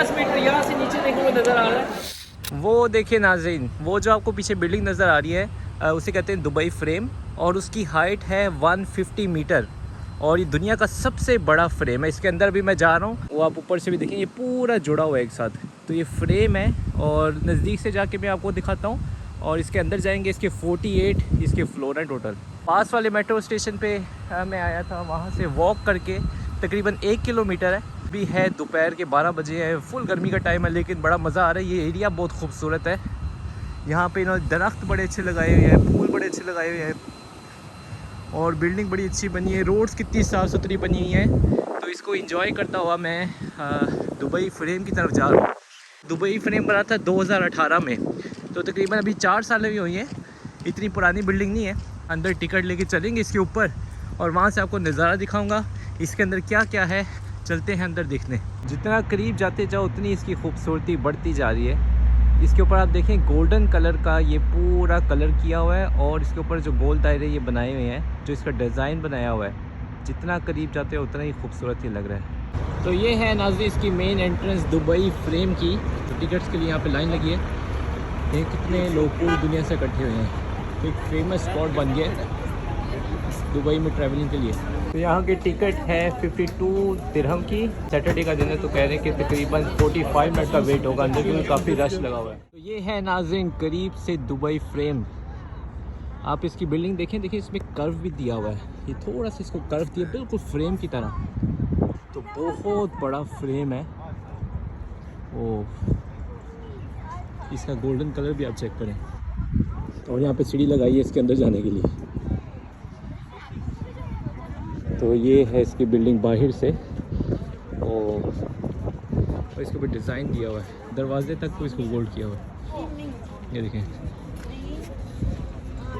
50 metre यहाँ से नीचे देखने को नज़र आ रहा है। वो देखिए नाज़रीन, वो जो आपको पीछे बिल्डिंग नज़र आ रही है उसे कहते हैं दुबई फ्रेम, और उसकी हाइट है 150 मीटर और ये दुनिया का सबसे बड़ा फ्रेम है। इसके अंदर भी मैं जा रहा हूँ, वो आप ऊपर से भी देखें, ये पूरा जुड़ा हुआ है एक साथ। तो ये फ्रेम है और नज़दीक से जाके मैं आपको दिखाता हूँ। और इसके अंदर जाएंगे, इसके 48 इसके फ्लोर हैं टोटल। पास वाले मेट्रो स्टेशन पे मैं आया था, वहाँ से वॉक करके तकरीबन 1 किलोमीटर है। भी है दोपहर के 12 बजे है, फुल गर्मी का टाइम है, लेकिन बड़ा मज़ा आ रहा है। ये एरिया बहुत खूबसूरत है। यहाँ पे इन्होंने दरख्त बड़े अच्छे लगाए हुए हैं, फूल बड़े अच्छे लगाए हुए हैं और बिल्डिंग बड़ी अच्छी बनी है। रोड्स कितनी साफ़ सुथरी बनी हुई हैं। तो इसको एंजॉय करता हुआ मैं दुबई फ्रेम की तरफ जा रहा हूँ। दुबई फ्रेम बना था 2018 में, तो तकरीबन अभी 4 साल भी हुई हैं। इतनी पुरानी बिल्डिंग नहीं है। अंदर टिकट लेके चलेंगे इसके ऊपर और वहाँ से आपको नज़ारा दिखाऊंगा इसके अंदर क्या क्या है। चलते हैं अंदर देखने। जितना करीब जाते जाओ उतनी इसकी खूबसूरती बढ़ती जा रही है। इसके ऊपर आप देखें गोल्डन कलर का ये पूरा कलर किया हुआ है और इसके ऊपर जो गोल दायरे ये बनाए हुए हैं, जो इसका डिज़ाइन बनाया हुआ है, जितना करीब जाते हैं उतना ही खूबसूरत ही लग रहा है। तो ये है नाज़रीन इसकी मेन एंट्रेंस दुबई फ्रेम की। तो टिकट्स के लिए यहाँ पे लाइन लगी है। ये कितने लोग पूरी दुनिया से इकट्ठे हुए हैं। एक फेमस स्पॉट बन गया है दुबई में ट्रैवलिंग के लिए। तो यहाँ की टिकट है 52 दिरहम की। सैटरडे का दिन है तो कह रहे हैं कि तकरीबन 45 मिनट का वेट होगा अंदर, क्योंकि काफ़ी रश लगा हुआ है। तो ये है नाज़रीन करीब से दुबई फ्रेम। आप इसकी बिल्डिंग देखें, देखिए इसमें कर्व भी दिया हुआ है। ये थोड़ा सा इसको कर्व दिया बिल्कुल फ्रेम की तरह। तो बहुत बड़ा फ्रेम है। ओह, इसका गोल्डन कलर भी आप चेक करें। और यहाँ पे सीढ़ी लगाई है इसके अंदर जाने के लिए। तो ये है इसकी बिल्डिंग बाहर से और इसके ऊपर डिज़ाइन दिया हुआ है, दरवाजे तक को इसको गोल्ड किया हुआ है। ये देखें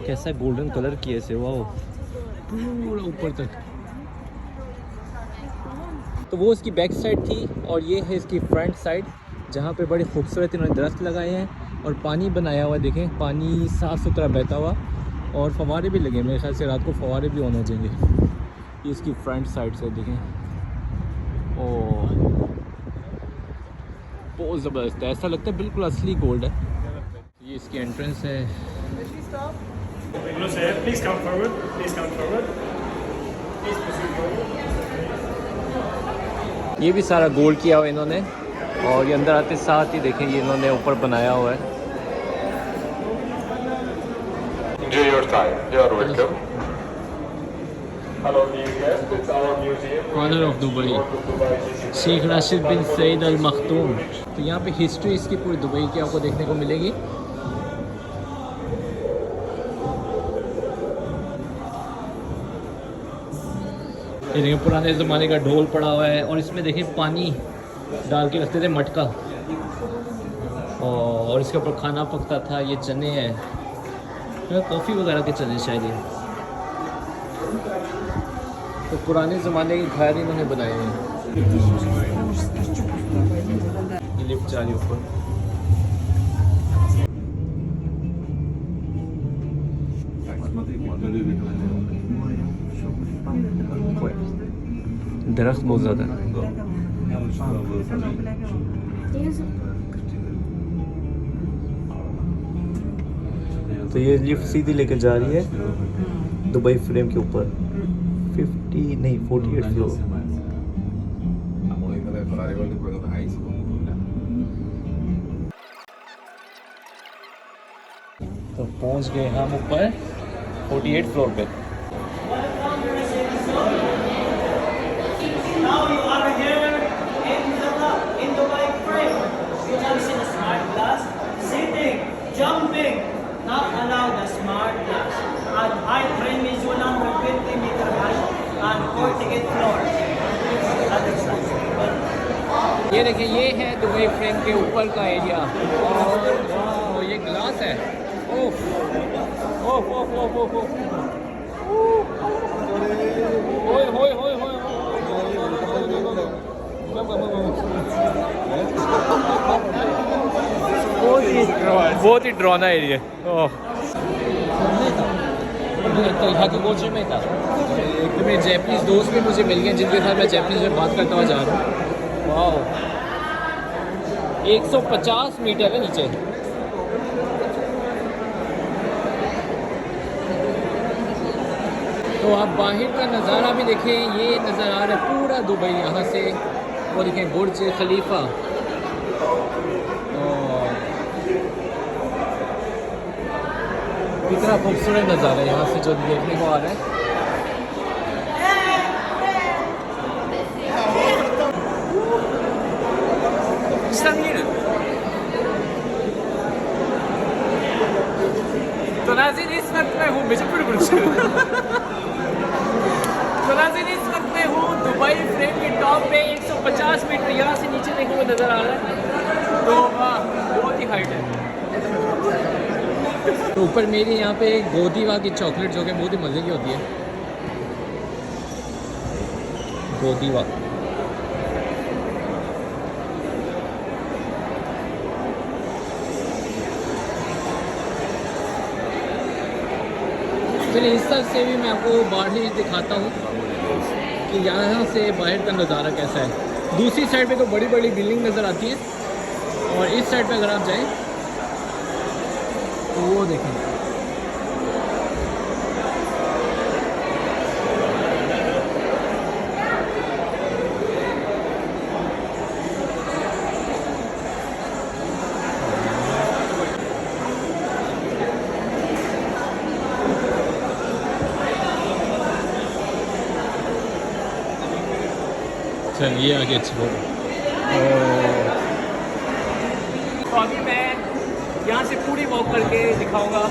कैसा गोल्डन कलर किया इसे, वाह, पूरा ऊपर तक। तो वो इसकी बैक साइड थी और ये है इसकी फ्रंट साइड, जहाँ पे बड़े खूबसूरत इन्होंने दरख्त लगाए हैं और पानी बनाया हुआ है। देखें पानी साफ़ सुथरा बहता हुआ और फव्वारे भी लगे। मेरे ख्याल से रात को फव्वारे भी ऑन हो जाएंगे। ये इसकी फ्रंट साइड से देखें, ओह बहुत ज़बरदस्त है, ऐसा लगता है बिल्कुल असली गोल्ड है। ये इसकी एंट्रेंस है। ये भी सारा गोल्ड किया हुआ इन्होंने और ये अंदर आते साथ ही देखें ये इन्होंने ऊपर बनाया हुआ है। Enjoy your time. You are welcome. Hello, dear guests. It's our museum. Honour of Dubai, Sheikh Rashid bin Saeed Al Maktoum. तो यहाँ पे हिस्ट्री इसकी पूरी दुबई की आपको देखने को मिलेगी। ये देखिए पुराने ज़माने का ढोल पड़ा हुआ है और इसमें देखिए पानी डाल के रखते थे मटका, और इसके ऊपर खाना पकता था। ये चने हैं, कॉफ़ी वगैरह के चने शायद ये। तो पुराने ज़माने के घर इन्होंने बनाए हैं। ये लिफ्ट जा रही ऊपर। दरख्त बहुत ज़्यादा है। तो ये लिफ्ट सीधी लेकर जा रही है दुबई फ्रेम के ऊपर। 48 फ्लोर। तो पहुंच गए हम ऊपर 48 फ्लोर पे। Now you are here in Dubai frame. You can see the smart glass, sitting, jumping, not allowed the smart glass. And high frame is 120 meter high and 48 floors. Other side. ये देखिए ये है Dubai frame के ऊपर का area और वाह ये ग्लास है। ओह ओह ओह ओह ओह ओह ओए होए होए होए बहुत ही डरावना एरिया। ओह तो यहाँ के कोच में था। एक तो मेरे जैपनीज़ दोस्त भी मुझे मिल गए जिनके साथ मैं जैपनीज़ में बात करता हुआ जा रहा हूँ। वाह 150 मीटर है नीचे। तो आप बाहर का नज़ारा भी देखें, ये नज़र आ रहा है पूरा दुबई यहाँ से। वो देखें बुर्ज खलीफा, और कितना खूबसूरत नज़ारा है यहाँ से जो देखने को आ रहा है। तो नाज़रीन इस वक्त मैं हूँ तो नाज़रीन इस वक्त मैं हूँ दुबई फ्रेम के टॉप पे। 150 मीटर यहाँ से नीचे देखने को नज़र आ रहा है। तो बहुत ही हाइट है। तो ऊपर मेरी यहाँ पे गोदीवा की चॉकलेट जो कि बहुत ही मज़े की होती है, गोदीवा। चलिए इस तरह से भी मैं आपको बाहर ही दिखाता हूँ कि यहाँ से बाहर का नज़ारा कैसा है। दूसरी साइड पे तो बड़ी बड़ी बिल्डिंग नज़र आती है, और इस साइड पे अगर आप जाएं तो वो देखें, ये आगे अच्छी बात। तो अभी मैं यहाँ से पूरी वॉक करके दिखाऊंगा।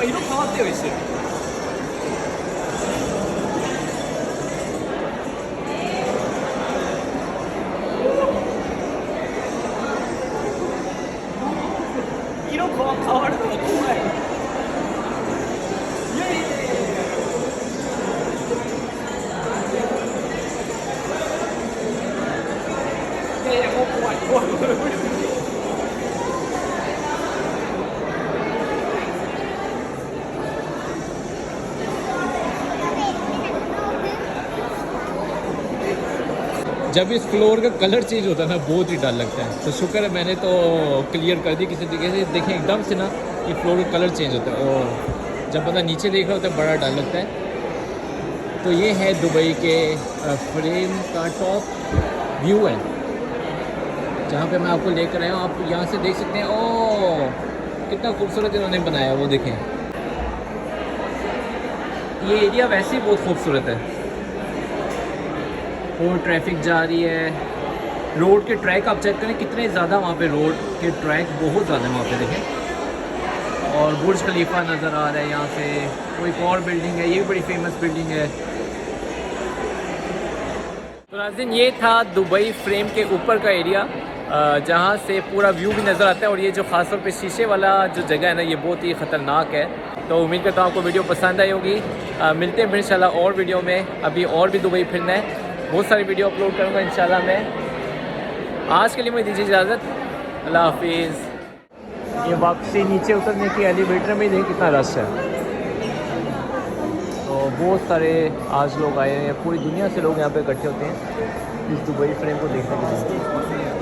이렇게 나왔대요 있어요. 이런 거 가와를 더 좋아해. जब इस फ्लोर का कलर चेंज होता है ना, बहुत ही डर लगता है। तो शुक्र है मैंने तो क्लियर कर दी किसी तरीके से। देखें एकदम से ना ये फ्लोर का कलर चेंज होता है, और जब बंदा नीचे देख रहा होता है बड़ा डर लगता है। तो ये है दुबई के फ्रेम का टॉप व्यू है, जहाँ पे मैं आपको लेकर आया हूँ। आप यहाँ से देख सकते हैं, ओह कितना खूबसूरत इन्होंने बनाया। वो देखें, ये एरिया वैसे ही बहुत खूबसूरत है। और ट्रैफिक जा रही है। रोड के ट्रैक आप चेक करें कितने ज़्यादा वहाँ पे रोड के ट्रैक बहुत ज़्यादा है वहाँ पे, देखें। और बुर्ज खलीफा नज़र आ रहा है यहाँ से। वो एक और बिल्डिंग है, ये भी बड़ी फेमस बिल्डिंग है। तो नाज़रीन ये था दुबई फ्रेम के ऊपर का एरिया, जहाँ से पूरा व्यू भी नज़र आता है। और ये जो ख़ास तौर पे शीशे वाला जो जगह है ना, ये बहुत ही ख़तरनाक है। तो उम्मीद करता हूँ आपको वीडियो पसंद आई होगी। मिलते हैं फिर इंशाल्लाह और वीडियो में। अभी और भी दुबई फिरना है, बहुत सारी वीडियो अपलोड करूँगा इंशाल्लाह मैं। आज के लिए मुझे दीजिए इजाज़त, अल्लाह हाफिज़। ये वापसी नीचे उतरने की एलिवेटर में देखें कितना रश है। तो बहुत सारे आज लोग आए हैं, पूरी दुनिया से लोग यहाँ पे इकट्ठे होते हैं इस दुबई फ्रेम को देखने के लिए।